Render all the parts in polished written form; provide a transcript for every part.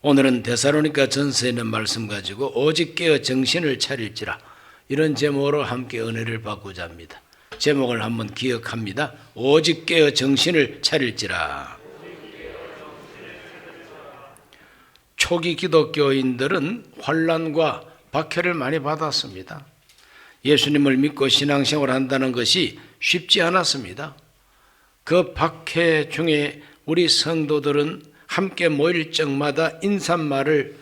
오늘은 데살로니가 전서에 있는 말씀 가지고 오직 깨어 정신을 차릴지라, 이런 제목으로 함께 은혜를 받고자 합니다. 제목을 한번 기억합니다. 오직 깨어 정신을 차릴지라. 초기 기독교인들은 환난과 박해를 많이 받았습니다. 예수님을 믿고 신앙생활을 한다는 것이 쉽지 않았습니다. 그 박해 중에 우리 성도들은 함께 모일 적마다 인사말을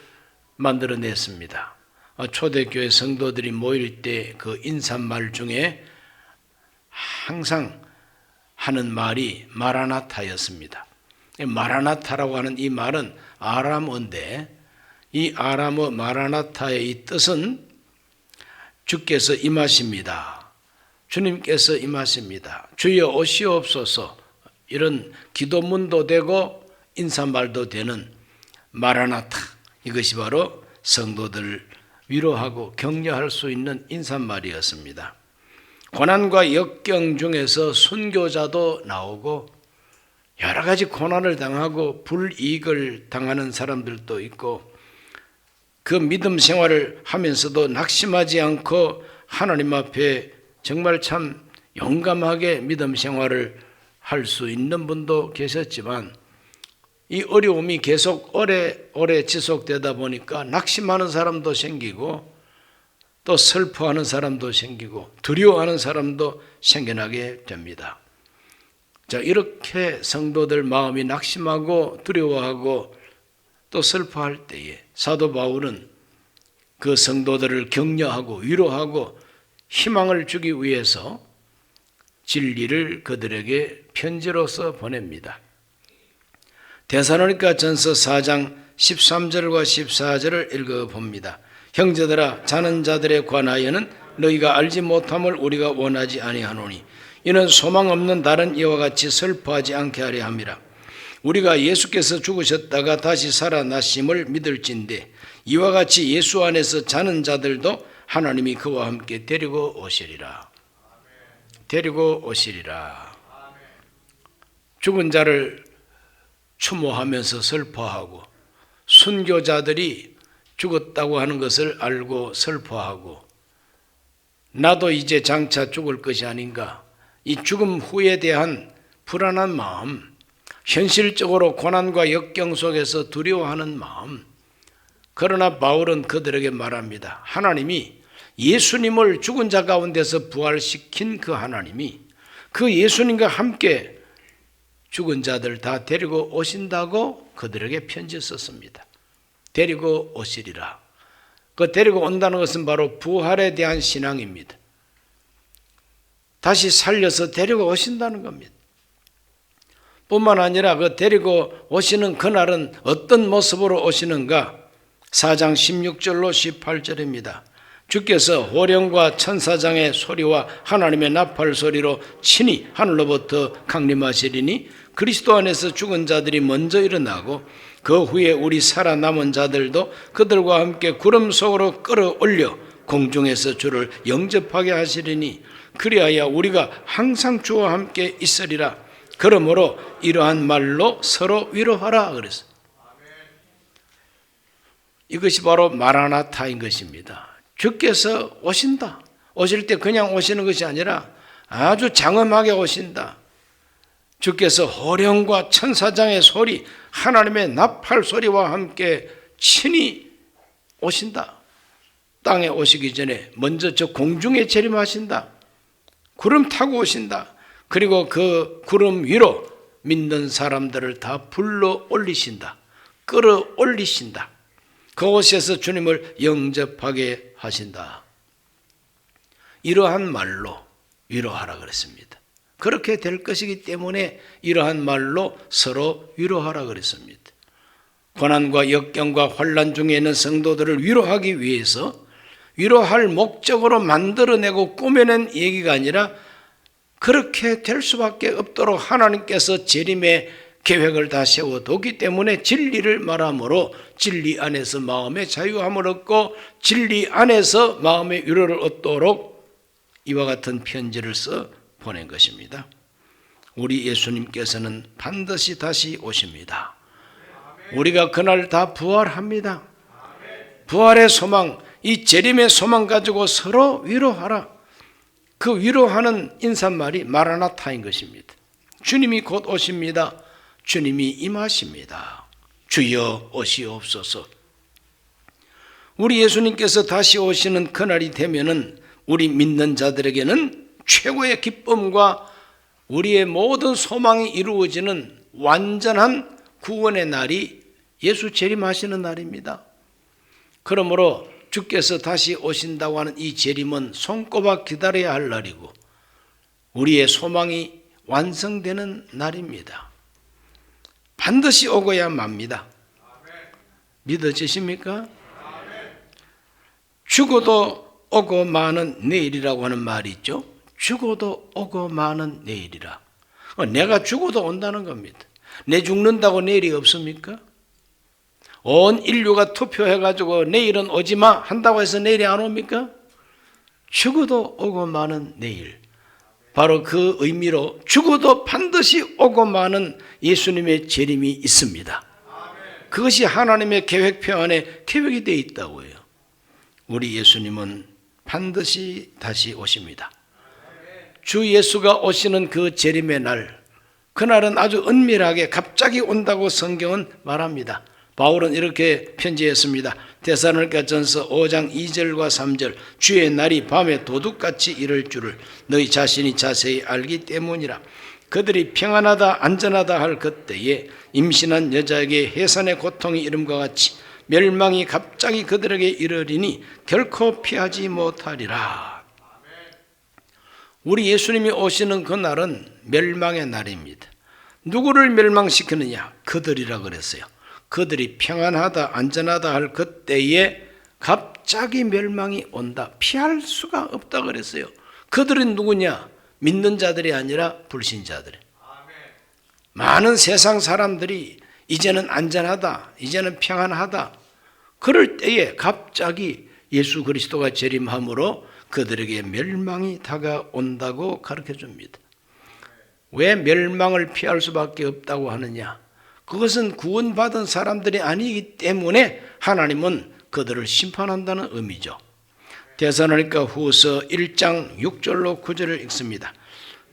만들어냈습니다. 초대교회 성도들이 모일 때 그 인사말 중에 항상 하는 말이 마라나타였습니다. 마라나타라고 하는 이 말은 아람어인데, 이 아람어 마라나타의 이 뜻은 주께서 임하십니다, 주님께서 임하십니다, 주여 오시옵소서, 이런 기도문도 되고 인사말도 되는 마라나타, 이것이 바로 성도들을 위로하고 격려할 수 있는 인사말이었습니다. 고난과 역경 중에서 순교자도 나오고 여러 가지 고난을 당하고 불이익을 당하는 사람들도 있고, 그 믿음 생활을 하면서도 낙심하지 않고 하나님 앞에 정말 참 용감하게 믿음 생활을 할 수 있는 분도 계셨지만, 이 어려움이 계속 오래 지속되다 보니까 낙심하는 사람도 생기고 또 슬퍼하는 사람도 생기고 두려워하는 사람도 생겨나게 됩니다. 자, 이렇게 성도들 마음이 낙심하고 두려워하고 또 슬퍼할 때에 사도 바울은 그 성도들을 격려하고 위로하고 희망을 주기 위해서 진리를 그들에게 편지로서 보냅니다. 데살로니가 전서 4장 13절과 14절을 읽어봅니다. 형제들아, 자는 자들에 관하여는 너희가 알지 못함을 우리가 원하지 아니하노니 이는 소망 없는 다른 이와 같이 슬퍼하지 않게 하려 함이라. 우리가 예수께서 죽으셨다가 다시 살아나심을 믿을진대 이와 같이 예수 안에서 자는 자들도 하나님이 그와 함께 데리고 오시리라. 데리고 오시리라. 죽은 자를 추모하면서 슬퍼하고, 순교자들이 죽었다고 하는 것을 알고 슬퍼하고, 나도 이제 장차 죽을 것이 아닌가, 이 죽음 후에 대한 불안한 마음, 현실적으로 고난과 역경 속에서 두려워하는 마음. 그러나 바울은 그들에게 말합니다. 하나님이 예수님을 죽은 자 가운데서 부활시킨 그 하나님이 그 예수님과 함께 죽은 자들 다 데리고 오신다고 그들에게 편지 썼습니다. 데리고 오시리라. 그 데리고 온다는 것은 바로 부활에 대한 신앙입니다. 다시 살려서 데리고 오신다는 겁니다. 뿐만 아니라 그 데리고 오시는 그날은 어떤 모습으로 오시는가? 4장 16절로 18절입니다. 주께서 호령과 천사장의 소리와 하나님의 나팔 소리로 친히 하늘로부터 강림하시리니 그리스도 안에서 죽은 자들이 먼저 일어나고 그 후에 우리 살아남은 자들도 그들과 함께 구름 속으로 끌어올려 공중에서 주를 영접하게 하시리니 그리하여 우리가 항상 주와 함께 있으리라. 그러므로 이러한 말로 서로 위로하라 그랬어요. 이것이 바로 마라나타인 것입니다. 주께서 오신다. 오실 때 그냥 오시는 것이 아니라 아주 장엄하게 오신다. 주께서 호령과 천사장의 소리, 하나님의 나팔 소리와 함께 친히 오신다. 땅에 오시기 전에 먼저 저 공중에 재림하신다. 구름 타고 오신다. 그리고 그 구름 위로 믿는 사람들을 다 불러 올리신다. 끌어올리신다. 그곳에서 주님을 영접하게 하신다. 이러한 말로 위로하라 그랬습니다. 그렇게 될 것이기 때문에 이러한 말로 서로 위로하라 그랬습니다. 고난과 역경과 환난 중에 있는 성도들을 위로하기 위해서 위로할 목적으로 만들어내고 꾸며낸 얘기가 아니라 그렇게 될 수밖에 없도록 하나님께서 재림의 계획을 다 세워뒀기 때문에 진리를 말함으로 진리 안에서 마음의 자유함을 얻고 진리 안에서 마음의 위로를 얻도록 이와 같은 편지를 써 보낸 것입니다. 우리 예수님께서는 반드시 다시 오십니다. 우리가 그날 다 부활합니다. 부활의 소망, 이 재림의 소망 가지고 서로 위로하라. 그 위로하는 인사말이 마라나타인 것입니다. 주님이 곧 오십니다. 주님이 임하십니다. 주여 오시옵소서. 우리 예수님께서 다시 오시는 그날이 되면은 우리 믿는 자들에게는 최고의 기쁨과 우리의 모든 소망이 이루어지는 완전한 구원의 날이 예수 재림하시는 날입니다. 그러므로 주께서 다시 오신다고 하는 이 재림은 손꼽아 기다려야 할 날이고 우리의 소망이 완성되는 날입니다. 반드시 오고야 맙니다. 믿어지십니까? 죽어도 오고 마는 내일이라고 하는 말이 있죠. 죽어도 오고 마는 내일이라. 내가 죽어도 온다는 겁니다. 내 죽는다고 내일이 없습니까? 온 인류가 투표해가지고 내일은 오지마 한다고 해서 내일이 안 옵니까? 죽어도 오고 마는 내일. 바로 그 의미로 죽어도 반드시 오고 마는 예수님의 재림이 있습니다. 그것이 하나님의 계획표 안에 계획이 되어 있다고 해요. 우리 예수님은 반드시 다시 오십니다. 주 예수가 오시는 그 재림의 날, 그날은 아주 은밀하게 갑자기 온다고 성경은 말합니다. 바울은 이렇게 편지했습니다. 데살로니가전서 5장 2절과 3절 주의 날이 밤에 도둑같이 이를 줄을 너희 자신이 자세히 알기 때문이라. 그들이 평안하다 안전하다 할 그때에 임신한 여자에게 해산의 고통이 이름과 같이 멸망이 갑자기 그들에게 이르리니 결코 피하지 못하리라. 우리 예수님이 오시는 그날은 멸망의 날입니다. 누구를 멸망시키느냐? 그들이라 그랬어요. 그들이 평안하다 안전하다 할 그때에 갑자기 멸망이 온다. 피할 수가 없다 그랬어요. 그들은 누구냐? 믿는 자들이 아니라 불신자들. 많은 세상 사람들이 이제는 안전하다, 이제는 평안하다, 그럴 때에 갑자기 예수 그리스도가 재림함으로 그들에게 멸망이 다가온다고 가르쳐줍니다. 왜 멸망을 피할 수밖에 없다고 하느냐? 그것은 구원받은 사람들이 아니기 때문에 하나님은 그들을 심판한다는 의미죠. 데살로니가 후서 1장 6절로 9절을 읽습니다.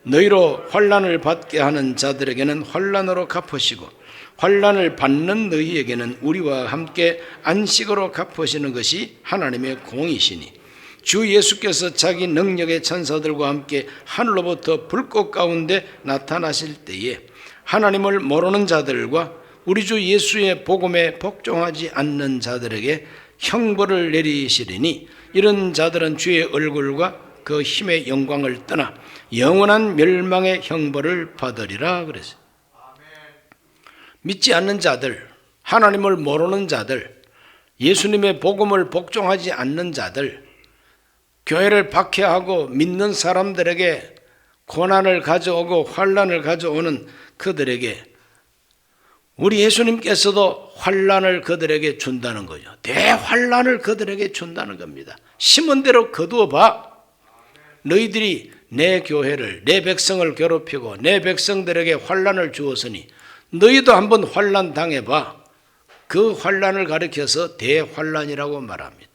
너희로 환난을 받게 하는 자들에게는 환난으로 갚으시고 환난을 받는 너희에게는 우리와 함께 안식으로 갚으시는 것이 하나님의 공이시니 주 예수께서 자기 능력의 천사들과 함께 하늘로부터 불꽃 가운데 나타나실 때에 하나님을 모르는 자들과 우리 주 예수의 복음에 복종하지 않는 자들에게 형벌을 내리시리니 이런 자들은 주의 얼굴과 그 힘의 영광을 떠나 영원한 멸망의 형벌을 받으리라 그랬어요. 믿지 않는 자들, 하나님을 모르는 자들, 예수님의 복음을 복종하지 않는 자들, 교회를 박해하고 믿는 사람들에게 고난을 가져오고 환난을 가져오는 그들에게 우리 예수님께서도 환난을 그들에게 준다는 거죠. 대환난을 그들에게 준다는 겁니다. 심은 대로 거두어 봐. 너희들이 내 교회를, 내 백성을 괴롭히고 내 백성들에게 환난을 주었으니 너희도 한번 환난 당해봐. 그 환난을 가리켜서 대환난이라고 말합니다.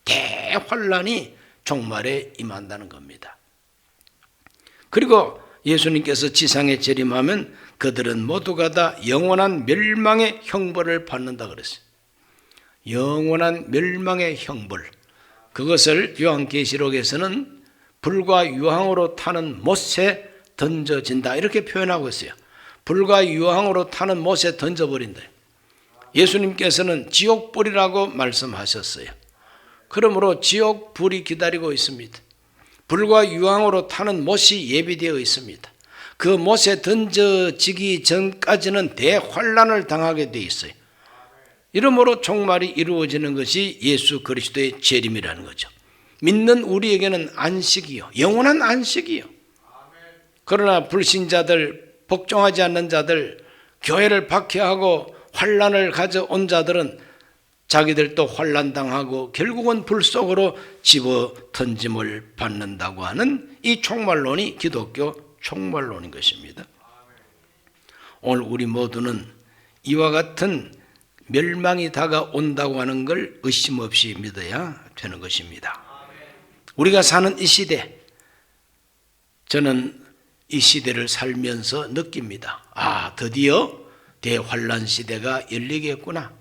대환난이 종말에 임한다는 겁니다. 그리고 예수님께서 지상에 재림하면 그들은 모두가 다 영원한 멸망의 형벌을 받는다 그랬어요. 영원한 멸망의 형벌. 그것을 요한계시록에서는 불과 유황으로 타는 못에 던져진다 이렇게 표현하고 있어요. 불과 유황으로 타는 못에 던져버린다. 예수님께서는 지옥불이라고 말씀하셨어요. 그러므로 지옥불이 기다리고 있습니다. 불과 유황으로 타는 못이 예비되어 있습니다. 그 못에 던져지기 전까지는 대환난을 당하게 되어 있어요. 이러므로 종말이 이루어지는 것이 예수 그리스도의 재림이라는 거죠. 믿는 우리에게는 안식이요, 영원한 안식이요. 그러나 불신자들, 복종하지 않는 자들, 교회를 박해하고 환난을 가져온 자들은 자기들도 환난당하고 결국은 불 속으로 집어 던짐을 받는다고 하는 이 종말론이 기독교 종말론인 것입니다. 오늘 우리 모두는 이와 같은 멸망이 다가온다고 하는 걸 의심 없이 믿어야 되는 것입니다. 우리가 사는 이 시대, 저는 이 시대를 살면서 느낍니다. 드디어 대환란 시대가 열리겠구나.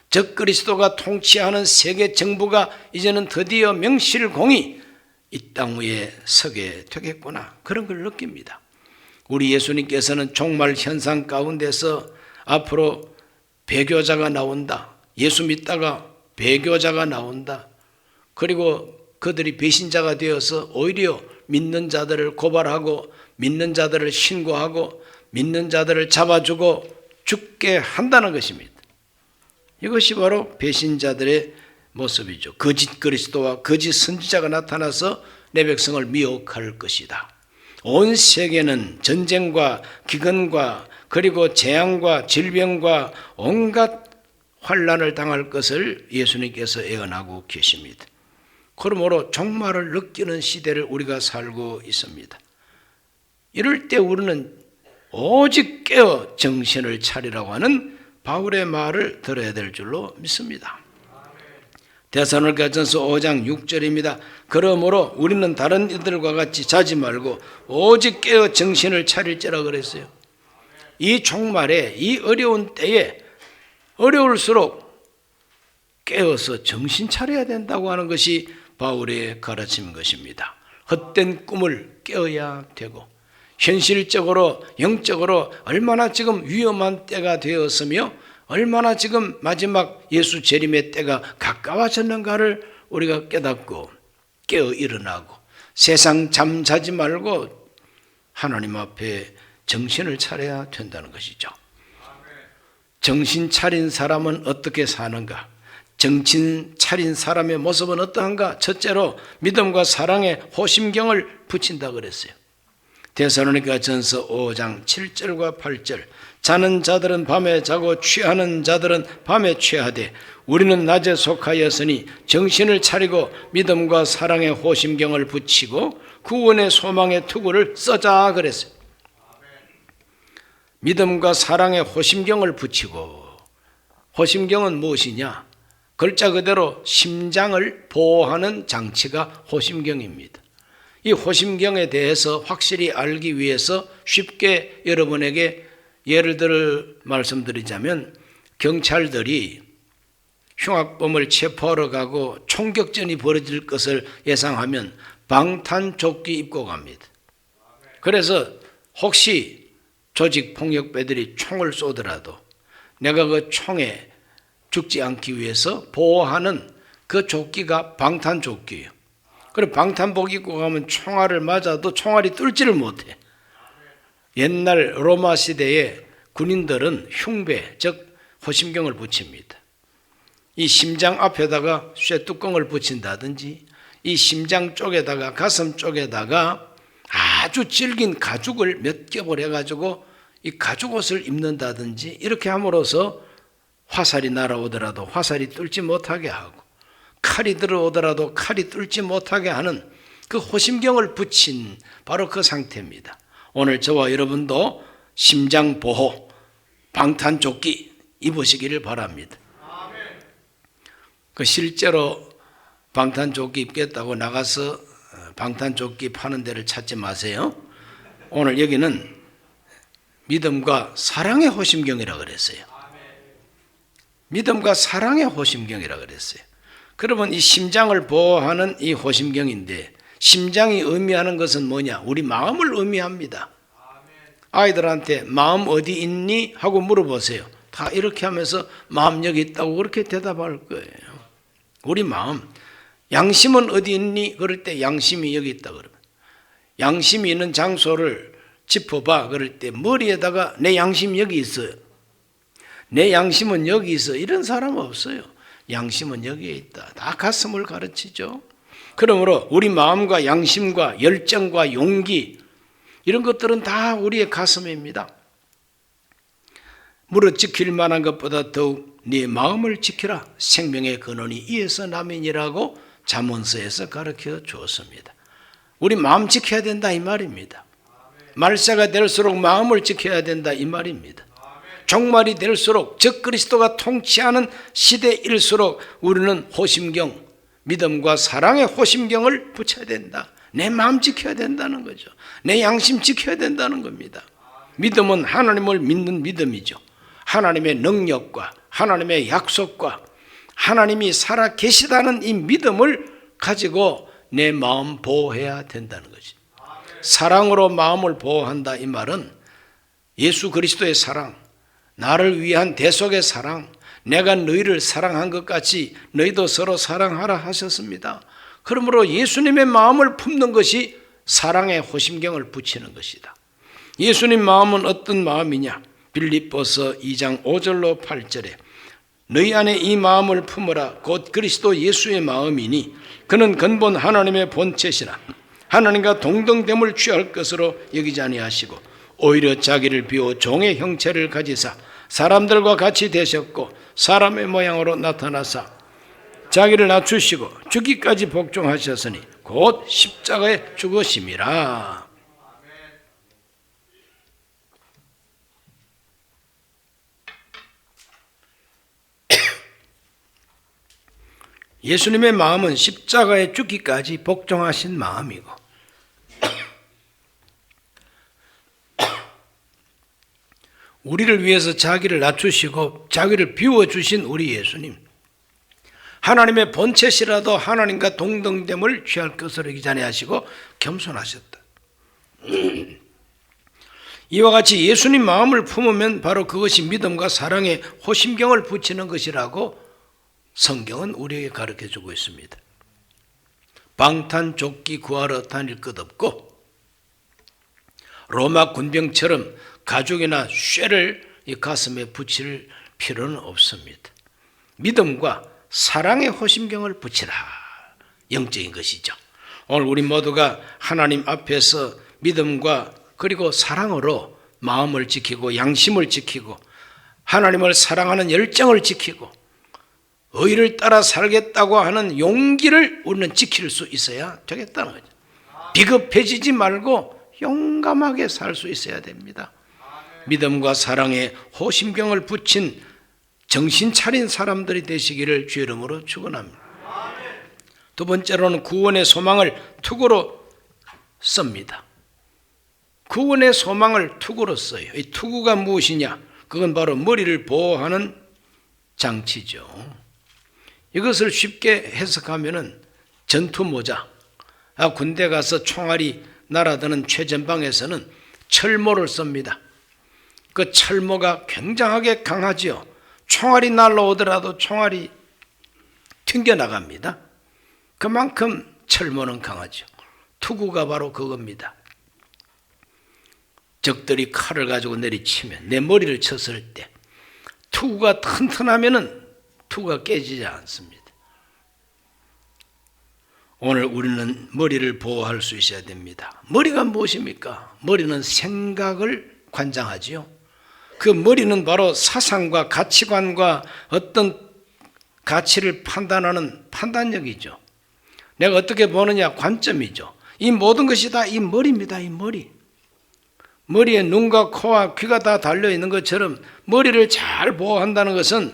적그리스도가 통치하는 세계 정부가 이제는 드디어 명실공히 이 땅 위에 서게 되겠구나. 그런 걸 느낍니다. 우리 예수님께서는 종말 현상 가운데서 앞으로 배교자가 나온다. 예수 믿다가 배교자가 나온다. 그리고 그들이 배신자가 되어서 오히려 믿는 자들을 고발하고 믿는 자들을 신고하고 믿는 자들을 잡아주고 죽게 한다는 것입니다. 이것이 바로 배신자들의 모습이죠. 거짓 그리스도와 거짓 선지자가 나타나서 내 백성을 미혹할 것이다. 온 세계는 전쟁과 기근과 그리고 재앙과 질병과 온갖 환난을 당할 것을 예수님께서 예언하고 계십니다. 그러므로 종말을 느끼는 시대를 우리가 살고 있습니다. 이럴 때 우리는 오직 깨어 정신을 차리라고 하는 바울의 말을 들어야 될 줄로 믿습니다. 데살로니가전서 5장 6절입니다. 그러므로 우리는 다른 이들과 같이 자지 말고 오직 깨어 정신을 차릴지라 그랬어요. 이 종말에, 이 어려운 때에 어려울수록 깨어서 정신 차려야 된다고 하는 것이 바울의 가르침인 것입니다. 헛된 꿈을 깨어야 되고 현실적으로 영적으로 얼마나 지금 위험한 때가 되었으며 얼마나 지금 마지막 예수 재림의 때가 가까워졌는가를 우리가 깨닫고 깨어 일어나고 세상 잠자지 말고 하나님 앞에 정신을 차려야 된다는 것이죠. 정신 차린 사람은 어떻게 사는가? 정신 차린 사람의 모습은 어떠한가? 첫째로 믿음과 사랑의 호심경을 붙인다 그랬어요. 데살로니가전서 5장 7절과 8절 자는 자들은 밤에 자고 취하는 자들은 밤에 취하되 우리는 낮에 속하였으니 정신을 차리고 믿음과 사랑의 호심경을 붙이고 구원의 소망의 투구를 써자 그랬어요. 믿음과 사랑의 호심경을 붙이고, 호심경은 무엇이냐? 글자 그대로 심장을 보호하는 장치가 호심경입니다. 이 호심경에 대해서 확실히 알기 위해서 쉽게 여러분에게 예를 들어 말씀드리자면, 경찰들이 흉악범을 체포하러 가고 총격전이 벌어질 것을 예상하면 방탄조끼 입고 갑니다. 그래서 혹시 조직폭력배들이 총을 쏘더라도 내가 그 총에 죽지 않기 위해서 보호하는 그 조끼가 방탄조끼예요. 그리고 방탄복 입고 가면 총알을 맞아도 총알이 뚫지를 못해. 옛날 로마 시대에 군인들은 흉배, 즉 호심경을 붙입니다. 이 심장 앞에다가 쇠뚜껑을 붙인다든지 이 심장 쪽에다가 가슴 쪽에다가 아주 질긴 가죽을 몇 겹을 해가지고 이 가죽옷을 입는다든지 이렇게 함으로써 화살이 날아오더라도 화살이 뚫지 못하게 하고 칼이 들어오더라도 칼이 뚫지 못하게 하는 그 호심경을 붙인 바로 그 상태입니다. 오늘 저와 여러분도 심장보호 방탄조끼 입으시기를 바랍니다. 그 실제로 방탄조끼 입겠다고 나가서 방탄조끼 파는 데를 찾지 마세요. 오늘 여기는 믿음과 사랑의 호심경이라고 그랬어요. 믿음과 사랑의 호심경이라고 그랬어요. 그러면 이 심장을 보호하는 이 호심경인데 심장이 의미하는 것은 뭐냐? 우리 마음을 의미합니다. 아이들한테 마음 어디 있니? 하고 물어보세요. 다 이렇게 하면서 마음 여기 있다고 그렇게 대답할 거예요. 우리 마음. 양심은 어디 있니? 그럴 때 양심이 여기 있다 그러면 양심이 있는 장소를 짚어봐. 그럴 때 머리에다가 내 양심 여기 있어요. 내 양심은 여기 있어. 이런 사람 없어요. 양심은 여기에 있다. 다 가슴을 가르치죠. 그러므로 우리 마음과 양심과 열정과 용기 이런 것들은 다 우리의 가슴입니다. 무릇 지킬 만한 것보다 더욱 네 마음을 지키라. 생명의 근원이 이에서 남이니라고 잠언서에서 가르쳐 주었습니다. 우리 마음 지켜야 된다 이 말입니다. 말세가 될수록 마음을 지켜야 된다 이 말입니다. 종말이 될수록 적그리스도가 통치하는 시대일수록 우리는 호심경, 믿음과 사랑의 호심경을 붙여야 된다. 내 마음 지켜야 된다는 거죠. 내 양심 지켜야 된다는 겁니다. 믿음은 하나님을 믿는 믿음이죠. 하나님의 능력과 하나님의 약속과 하나님이 살아 계시다는 이 믿음을 가지고 내 마음 보호해야 된다는 거지. 사랑으로 마음을 보호한다 이 말은 예수 그리스도의 사랑, 나를 위한 대속의 사랑, 내가 너희를 사랑한 것 같이 너희도 서로 사랑하라 하셨습니다. 그러므로 예수님의 마음을 품는 것이 사랑의 호심경을 붙이는 것이다. 예수님 마음은 어떤 마음이냐? 빌립보서 2장 5절로 8절에 너희 안에 이 마음을 품으라 곧 그리스도 예수의 마음이니 그는 근본 하나님의 본체시라 하나님과 동등됨을 취할 것으로 여기지 아니하시고 오히려 자기를 비워 종의 형체를 가지사 사람들과 같이 되셨고 사람의 모양으로 나타나사 자기를 낮추시고 죽기까지 복종하셨으니 곧 십자가에 죽으심이라. 예수님의 마음은 십자가에 죽기까지 복종하신 마음이고 우리를 위해서 자기를 낮추시고 자기를 비워주신 우리 예수님, 하나님의 본체시라도 하나님과 동등됨을 취할 것으로 여기지 아니하시고 겸손하셨다. 이와 같이 예수님 마음을 품으면 바로 그것이 믿음과 사랑의 호심경을 붙이는 것이라고 성경은 우리에게 가르쳐주고 있습니다. 방탄조끼 구하러 다닐 것 없고 로마 군병처럼 가죽이나 쇠를 이 가슴에 붙일 필요는 없습니다. 믿음과 사랑의 호심경을 붙이라. 영적인 것이죠. 오늘 우리 모두가 하나님 앞에서 믿음과 그리고 사랑으로 마음을 지키고 양심을 지키고 하나님을 사랑하는 열정을 지키고 의를 따라 살겠다고 하는 용기를 우리는 지킬 수 있어야 되겠다는 거죠. 비겁해지지 말고 용감하게 살 수 있어야 됩니다. 믿음과 사랑에 호심경을 붙인 정신 차린 사람들이 되시기를 주의 이름으로 축원합니다. 두 번째로는 구원의 소망을 투구로 씁니다. 구원의 소망을 투구로 써요. 이 투구가 무엇이냐? 그건 바로 머리를 보호하는 장치죠. 이것을 쉽게 해석하면은 전투 모자. 군대 가서 총알이 날아드는 최전방에서는 철모를 씁니다. 그 철모가 굉장하게 강하지요. 총알이 날아오더라도 총알이 튕겨나갑니다. 그만큼 철모는 강하죠. 투구가 바로 그겁니다. 적들이 칼을 가지고 내리치면 내 머리를 쳤을 때 투구가 튼튼하면은 투구가 깨지지 않습니다. 오늘 우리는 머리를 보호할 수 있어야 됩니다. 머리가 무엇입니까? 머리는 생각을 관장하지요. 그 머리는 바로 사상과 가치관과 어떤 가치를 판단하는 판단력이죠. 내가 어떻게 보느냐 관점이죠. 이 모든 것이 다 이 머리입니다. 이 머리. 머리에 눈과 코와 귀가 다 달려있는 것처럼 머리를 잘 보호한다는 것은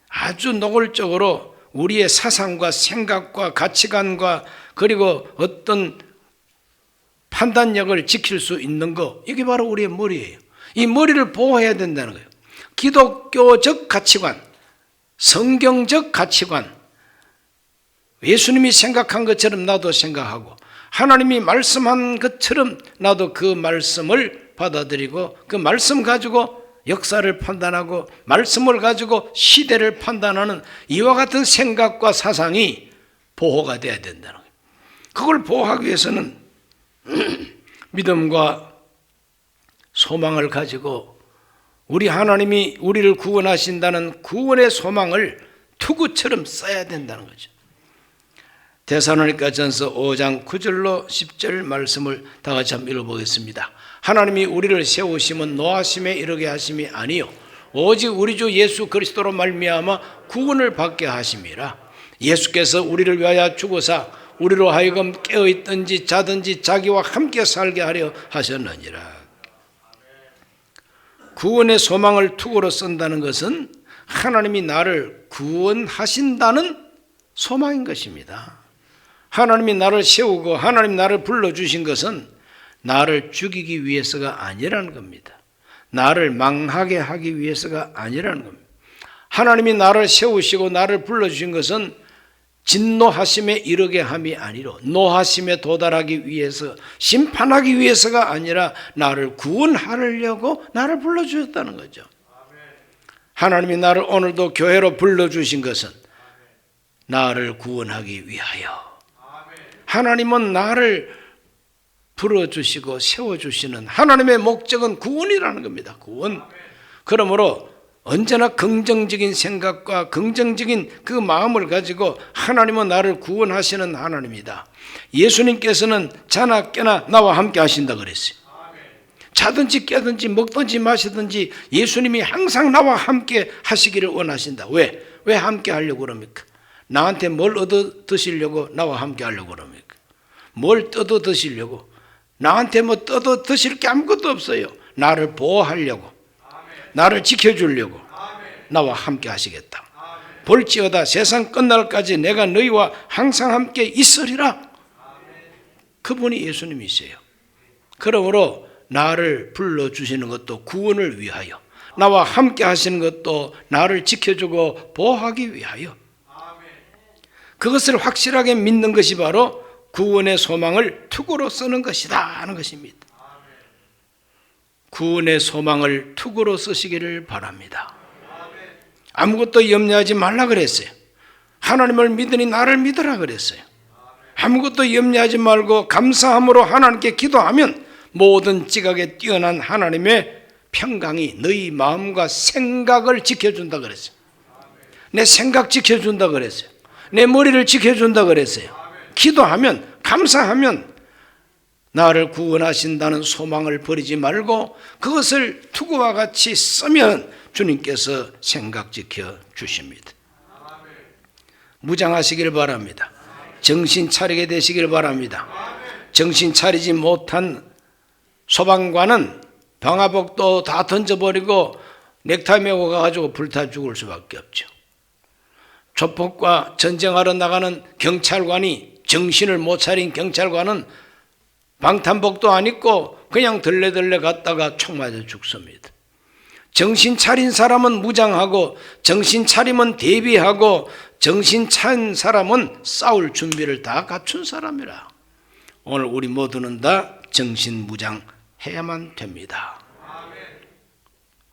아주 노골적으로 우리의 사상과 생각과 가치관과 그리고 어떤 판단력을 지킬 수 있는 것, 이게 바로 우리의 머리예요. 이 머리를 보호해야 된다는 거예요. 기독교적 가치관, 성경적 가치관, 예수님이 생각한 것처럼 나도 생각하고 하나님이 말씀한 것처럼 나도 그 말씀을 받아들이고 그 말씀 가지고 역사를 판단하고 말씀을 가지고 시대를 판단하는 이와 같은 생각과 사상이 보호가 돼야 된다는 거예요. 그걸 보호하기 위해서는 믿음과 소망을 가지고 우리 하나님이 우리를 구원하신다는 구원의 소망을 투구처럼 써야 된다는 거죠. 데살로니가전서 5장 9절로 10절 말씀을 다 같이 한번 읽어보겠습니다. 하나님이 우리를 세우심은 노하심에 이르게 하심이 아니요 오직 우리 주 예수 그리스도로 말미암아 구원을 받게 하심이라. 예수께서 우리를 위하여 죽으사 우리로 하여금 깨어있든지 자든지 자기와 함께 살게 하려 하셨느니라. 구원의 소망을 투구로 쓴다는 것은 하나님이 나를 구원하신다는 소망인 것입니다. 하나님이 나를 세우고 하나님 나를 불러주신 것은 나를 죽이기 위해서가 아니라는 겁니다. 나를 망하게 하기 위해서가 아니라는 겁니다. 하나님이 나를 세우시고 나를 불러주신 것은 진노하심에 이르게 함이 아니로 노하심에 도달하기 위해서 심판하기 위해서가 아니라 나를 구원하려고 나를 불러주셨다는 거죠. 하나님이 나를 오늘도 교회로 불러주신 것은 나를 구원하기 위하여. 하나님은 나를 불어주시고 세워주시는 하나님의 목적은 구원이라는 겁니다. 구원. 그러므로 언제나 긍정적인 생각과 긍정적인 그 마음을 가지고 하나님은 나를 구원하시는 하나님이다. 예수님께서는 자나 깨나 나와 함께 하신다 그랬어요. 자든지 깨든지 먹든지 마시든지 예수님이 항상 나와 함께 하시기를 원하신다. 왜? 왜 함께 하려고 그럽니까? 나한테 뭘 얻어 드시려고 나와 함께 하려고 그럽니까? 뭘 뜯어 드시려고? 나한테 뭐 뜯어 드실 게 아무것도 없어요. 나를 보호하려고, 나를 지켜주려고 나와 함께 하시겠다. 볼지어다 세상 끝날까지 내가 너희와 항상 함께 있으리라. 그분이 예수님이세요. 그러므로 나를 불러주시는 것도 구원을 위하여, 나와 함께 하시는 것도 나를 지켜주고 보호하기 위하여. 그것을 확실하게 믿는 것이 바로 구원의 소망을 투구로 쓰는 것이다 하는 것입니다. 구원의 소망을 투구로 쓰시기를 바랍니다. 아무것도 염려하지 말라 그랬어요. 하나님을 믿으니 나를 믿으라 그랬어요. 아무것도 염려하지 말고 감사함으로 하나님께 기도하면 모든 지각에 뛰어난 하나님의 평강이 너희 마음과 생각을 지켜준다 그랬어요. 내 생각 지켜준다 그랬어요. 내 머리를 지켜준다 그랬어요. 기도하면, 감사하면 나를 구원하신다는 소망을 버리지 말고 그것을 투구와 같이 쓰면 주님께서 생각 지켜 주십니다. 무장하시길 바랍니다. 정신 차리게 되시길 바랍니다. 정신 차리지 못한 소방관은 방화복도 다 던져버리고 넥타이 메고 가가지고 불타 죽을 수밖에 없죠. 조폭과 전쟁하러 나가는 경찰관이, 정신을 못 차린 경찰관은 방탄복도 안 입고 그냥 들레들레 갔다가 총 맞아 죽습니다. 정신 차린 사람은 무장하고, 정신 차리면 대비하고, 정신 차린 사람은 싸울 준비를 다 갖춘 사람이라. 오늘 우리 모두는 다 정신 무장해야만 됩니다.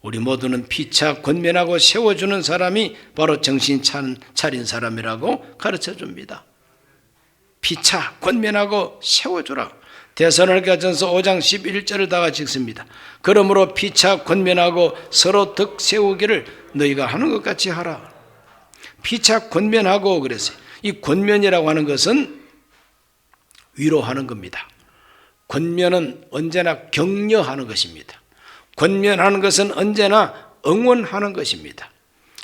우리 모두는 피차 권면하고 세워주는 사람이 바로 정신 차린 사람이라고 가르쳐 줍니다. 피차 권면하고 세워주라. 데살로니가전서 5장 11절을 다 같이 읽습니다. 그러므로 피차 권면하고 서로 덕 세우기를 너희가 하는 것 같이 하라. 피차 권면하고 그랬어요. 이 권면이라고 하는 것은 위로하는 겁니다. 권면은 언제나 격려하는 것입니다. 권면하는 것은 언제나 응원하는 것입니다.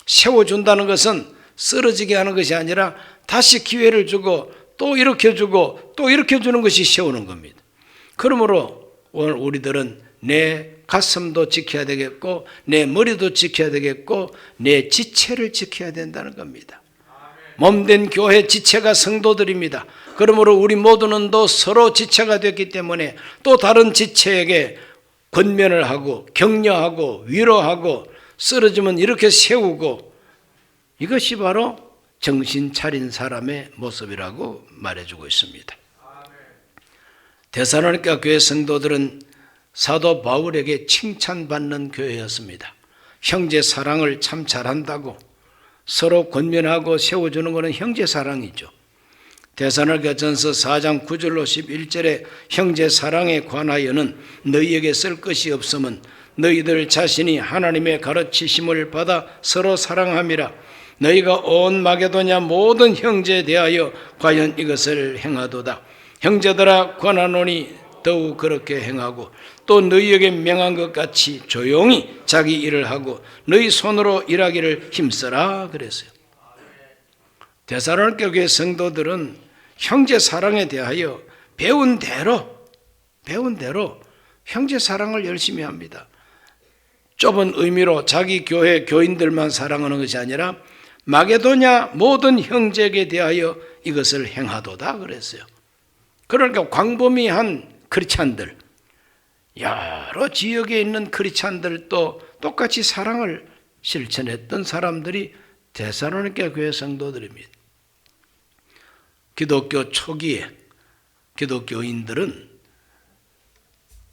세워준다는 것은 쓰러지게 하는 것이 아니라 다시 기회를 주고 또 이렇게 주고 또 이렇게 주는 것이 세우는 겁니다. 그러므로 오늘 우리들은 내 가슴도 지켜야 되겠고 내 머리도 지켜야 되겠고 내 지체를 지켜야 된다는 겁니다. 몸된 교회 지체가 성도들입니다. 그러므로 우리 모두는 또 서로 지체가 됐기 때문에 또 다른 지체에게 권면을 하고 격려하고 위로하고 쓰러지면 이렇게 세우고, 이것이 바로 정신 차린 사람의 모습이라고 말해주고 있습니다. 데살로니가 교회 성도들은 사도 바울에게 칭찬받는 교회였습니다. 형제 사랑을 참 잘한다고, 서로 권면하고 세워주는 것은 형제 사랑이죠. 데살로니가전서 4장 9절로 11절에 형제 사랑에 관하여는 너희에게 쓸 것이 없으면 너희들 자신이 하나님의 가르치심을 받아 서로 사랑함이라. 너희가 온 마게도냐 모든 형제에 대하여 과연 이것을 행하도다. 형제들아 권하노니 더욱 그렇게 행하고 또 너희에게 명한 것 같이 조용히 자기 일을 하고 너희 손으로 일하기를 힘써라 그랬어요. 데살로니가 교회 성도들은 형제 사랑에 대하여 배운 대로 형제 사랑을 열심히 합니다. 좁은 의미로 자기 교회 교인들만 사랑하는 것이 아니라 마게도냐 모든 형제에게 대하여 이것을 행하도다 그랬어요. 그러니까 광범위한 크리스찬들, 여러 지역에 있는 크리스찬들도 똑같이 사랑을 실천했던 사람들이 데살로니가 교회 성도들입니다. 기독교 초기에 기독교인들은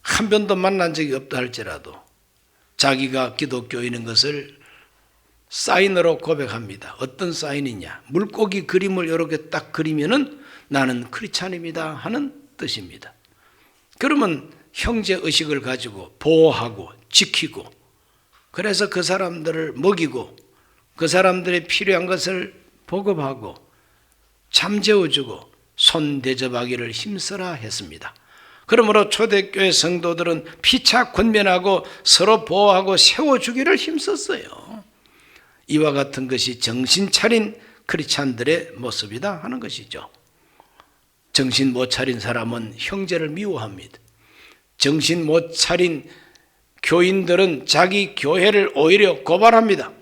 한 번도 만난 적이 없다 할지라도 자기가 기독교인인 것을 사인으로 고백합니다. 어떤 사인이냐? 물고기 그림을 이렇게 딱 그리면은 나는 크리스찬입니다 하는 뜻입니다. 그러면 형제 의식을 가지고 보호하고 지키고, 그래서 그 사람들을 먹이고 그 사람들의 필요한 것을 보급하고 잠재워주고 손 대접하기를 힘써라 했습니다. 그러므로 초대교회 성도들은 피차 권면하고 서로 보호하고 세워주기를 힘썼어요. 이와 같은 것이 정신 차린 크리스찬들의 모습이다 하는 것이죠. 정신 못 차린 사람은 형제를 미워합니다. 정신 못 차린 교인들은 자기 교회를 오히려 고발합니다.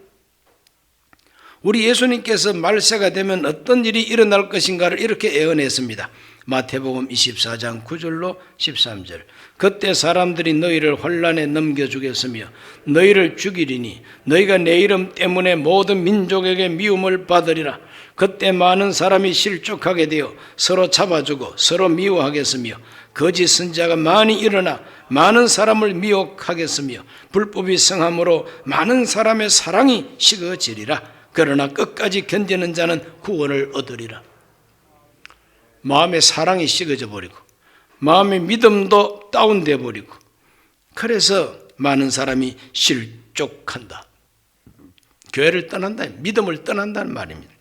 우리 예수님께서 말세가 되면 어떤 일이 일어날 것인가를 이렇게 예언했습니다. 마태복음 24장 9절로 13절. 그때 사람들이 너희를 혼란에 넘겨주겠으며 너희를 죽이리니 너희가 내 이름 때문에 모든 민족에게 미움을 받으리라. 그때 많은 사람이 실족하게 되어 서로 잡아주고 서로 미워하겠으며 거짓 선지자가 많이 일어나 많은 사람을 미혹하겠으며 불법이 성함으로 많은 사람의 사랑이 식어지리라. 그러나 끝까지 견디는 자는 구원을 얻으리라. 마음의 사랑이 식어져 버리고 마음의 믿음도 다운돼 버리고, 그래서 많은 사람이 실족한다. 교회를 떠난다, 믿음을 떠난다는 말입니다.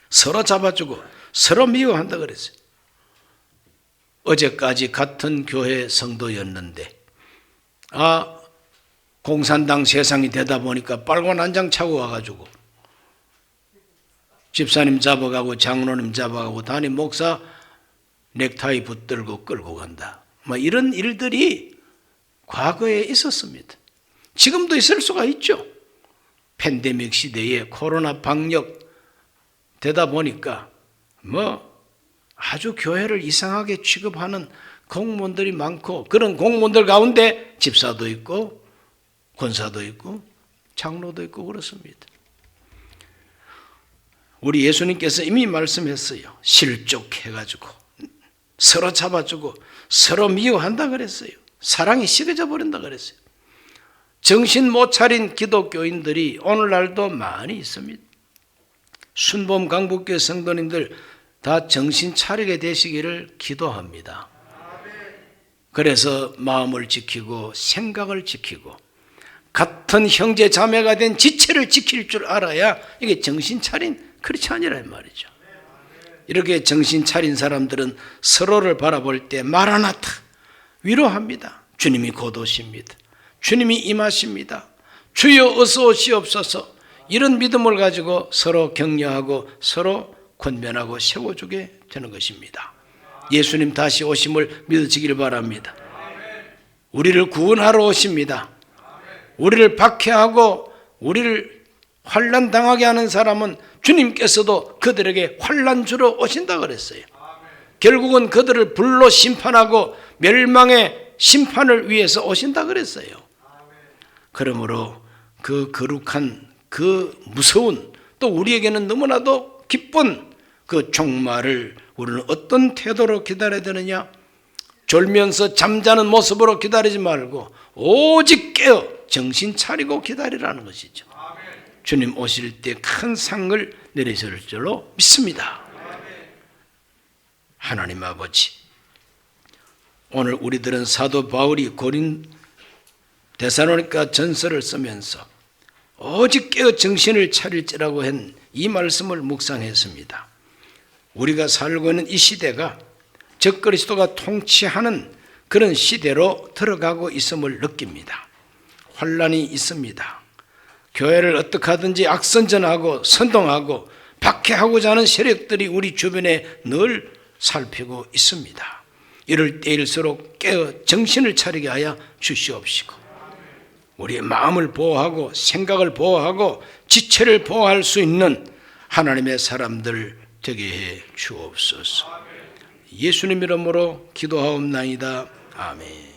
서로 잡아주고 서로 미워한다 그랬어요. 어제까지 같은 교회 성도였는데 공산당 세상이 되다 보니까 빨간 한 장 차고 와가지고 집사님 잡아가고 장로님 잡아가고 담임 목사 넥타이 붙들고 끌고 간다. 이런 일들이 과거에 있었습니다. 지금도 있을 수가 있죠. 팬데믹 시대에 코로나 방역 되다 보니까 아주 교회를 이상하게 취급하는 공무원들이 많고, 그런 공무원들 가운데 집사도 있고 권사도 있고 장로도 있고 그렇습니다. 우리 예수님께서 이미 말씀했어요. 실족해가지고 서로 잡아주고 서로 미워한다 그랬어요. 사랑이 식어져 버린다 그랬어요. 정신 못 차린 기독교인들이 오늘날도 많이 있습니다. 순범 강북교회 성도님들 다 정신 차리게 되시기를 기도합니다. 그래서 마음을 지키고 생각을 지키고 같은 형제 자매가 된 지체를 지킬 줄 알아야 이게 정신 차린 크리스찬이란 말이죠. 이렇게 정신 차린 사람들은 서로를 바라볼 때 마라나타, 위로합니다. 주님이 곧 오십니다. 주님이 임하십니다. 주여 어서 오시옵소서. 이런 믿음을 가지고 서로 격려하고 서로 권면하고 세워주게 되는 것입니다. 예수님 다시 오심을 믿어지기를 바랍니다. 우리를 구원하러 오십니다. 우리를 박해하고 우리를 환난당하게 하는 사람은 주님께서도 그들에게 환난 주러 오신다 그랬어요. 결국은 그들을 불로 심판하고 멸망의 심판을 위해서 오신다 그랬어요. 그러므로 그 거룩한, 그 무서운, 또 우리에게는 너무나도 기쁜 그 종말을 우리는 어떤 태도로 기다려야 되느냐? 졸면서 잠자는 모습으로 기다리지 말고 오직 깨어 정신 차리고 기다리라는 것이죠. 주님 오실 때 큰 상을 내리실 줄로 믿습니다. 하나님 아버지, 오늘 우리들은 사도 바울이 데살로니가 전서를 쓰면서 오직 깨어 정신을 차릴지라고 한 이 말씀을 묵상했습니다. 우리가 살고 있는 이 시대가 적그리스도가 통치하는 그런 시대로 들어가고 있음을 느낍니다. 환란이 있습니다. 교회를 어떻게 하든지 악선전하고 선동하고 박해하고자 하는 세력들이 우리 주변에 늘 살피고 있습니다. 이럴 때일수록 깨어 정신을 차리게 하여 주시옵시고 우리의 마음을 보호하고 생각을 보호하고 지체를 보호할 수 있는 하나님의 사람들 되게 해 주옵소서. 예수님 이름으로 기도하옵나이다. 아멘.